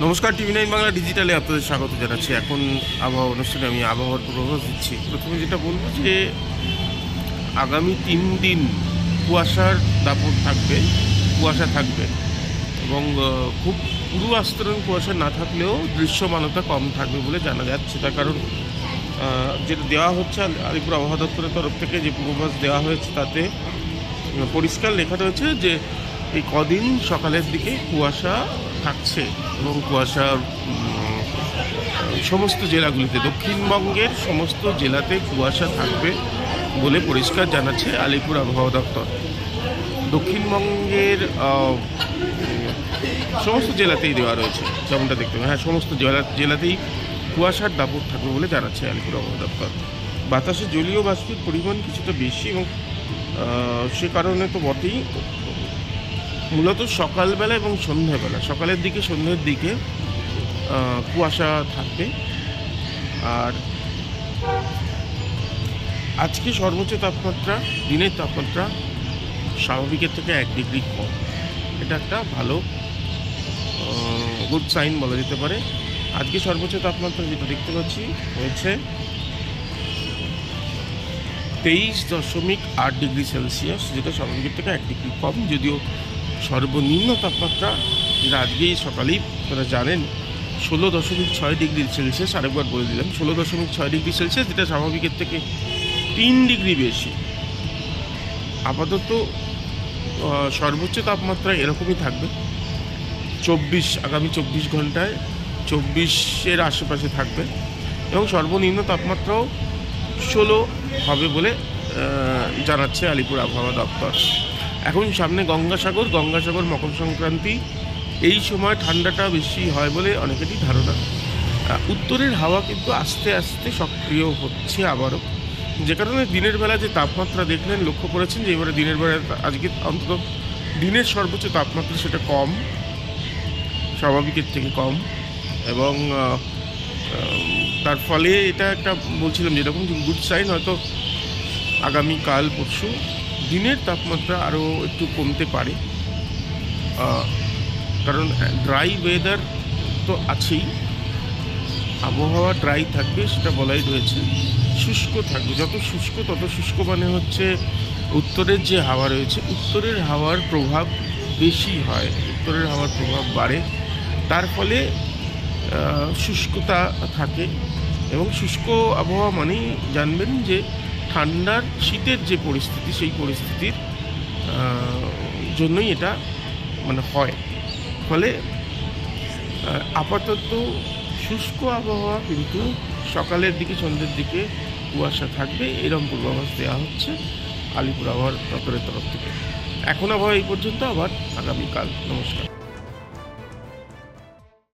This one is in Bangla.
নমস্কার, টিভি9 বাংলা ডিজিটালে আপনাদের স্বাগত জানাচ্ছি। এখন আবহাওয়া অনুষ্ঠানে আমি আবহাওয়ার পূর্বাভাস দিচ্ছি। প্রথমে যেটা বলবো যে আগামী 3 দিন কুয়াশার দাপট থাকবে, কুয়াশা থাকবে এবং খুব পুরো আস্তরণ কুয়াশা না থাকলেও দৃশ্যমানতা কম থাকবে বলে জানা যাচ্ছে। তার কারণ যেটা দেওয়া হচ্ছে আলিপুর আবহাওয়া দপ্তরের তরফ থেকে যে পূর্বাভাস দেওয়া হয়েছে তাতে পরিষ্কার লেখা রয়েছে যে এই কদিন সকালের দিকে কুয়াশা থাকছে এবং কুয়াশার সমস্ত জেলাগুলিতে, দক্ষিণবঙ্গের সমস্ত জেলাতে কুয়াশা থাকবে বলে পরিষ্কার জানাচ্ছে আলিপুর আবহাওয়া দপ্তর। দক্ষিণবঙ্গের সমস্ত জেলাতেই দেওয়া রয়েছে, যেমনটা দেখতে হবে। হ্যাঁ, সমস্ত জেলাতেই কুয়াশার দাপট থাকবে বলে জানাচ্ছে আলিপুর আবহাওয়া দপ্তর। বাতাসে জলীয় বাষ্পের পরিমাণ কিছুটা বেশি এবং সে কারণে তো বটেই মূলত সকালবেলা এবং সন্ধ্যাবেলা, সকালের দিকে সন্ধ্যের দিকে কুয়াশা থাকবে। আর আজকে সর্বোচ্চ তাপমাত্রা, দিনের তাপমাত্রা স্বাভাবিকের থেকে 1 ডিগ্রি কম। এটা একটা ভালো গুড সাইন বলা যেতে পারে। আজকে সর্বোচ্চ তাপমাত্রা যেটা দেখতে পাচ্ছি হয়েছে 23.8 ডিগ্রি সেলসিয়াস, যেটা স্বাভাবিকের থেকে 1 ডিগ্রি কম। যদিও সর্বনিম্ন তাপমাত্রা যেটা আজকেই সকালেই আপনারা জানেন 16.6 ডিগ্রি সেলসিয়াস। আরেকবার বলে দিলাম 16.6 ডিগ্রি সেলসিয়াস, যেটা স্বাভাবিকের থেকে 3 ডিগ্রি বেশি। আপাতত সর্বোচ্চ তাপমাত্রা এরকমই থাকবে। আগামী 24 ঘন্টায় 24-এর আশেপাশে থাকবে এবং সর্বনিম্ন তাপমাত্রাও 16 হবে বলে জানাচ্ছে আলিপুর আবহাওয়া দপ্তর। এখন সামনে গঙ্গাসাগর মকর সংক্রান্তি, এই সময় ঠান্ডাটা বেশি হয় বলে অনেকেরই ধারণা। উত্তরের হাওয়া কিন্তু আস্তে আস্তে সক্রিয় হচ্ছে আবারও, যে কারণে দিনের বেলা যে তাপমাত্রা দেখলেন, লক্ষ্য করেছেন যে এবারে দিনের বেলা আজকে অন্তত দিনের সর্বোচ্চ তাপমাত্রা সেটা কম, স্বাভাবিকের থেকে কম। এবং তার ফলে এটা একটা বলছিলাম যেরকম গুড সাইন, হয়তো আগামীকাল পরশু দিনের তাপমাত্রা আরও একটু কমতে পারে। কারণ ড্রাই ওয়েদার তো আছেই, আবহাওয়া ড্রাই থাকবে সেটা বলাই রয়েছে, শুষ্ক থাকবে। যত শুষ্ক মানে হচ্ছে উত্তরের যে হাওয়া রয়েছে, উত্তরের হাওয়ার প্রভাব বেশি হয়, উত্তরের হাওয়ার প্রভাব বাড়ে, তার ফলে শুষ্কতা থাকে। এবং শুষ্ক আবহাওয়া মানেই জানবেন যে ঠান্ডার শীতের যে পরিস্থিতি, সেই পরিস্থিতির জন্যই এটা হয়। ফলে আপাতত শুষ্ক আবহাওয়া, কিন্তু সকালের দিকে সন্ধ্যের দিকে কুয়াশা থাকবে, এরকম পূর্বাভাস দেওয়া হচ্ছে আলিপুর আবহাওয়া দপ্তরের তরফ থেকে। এখন আবহাওয়া এই পর্যন্ত, আবার আগামীকাল। নমস্কার।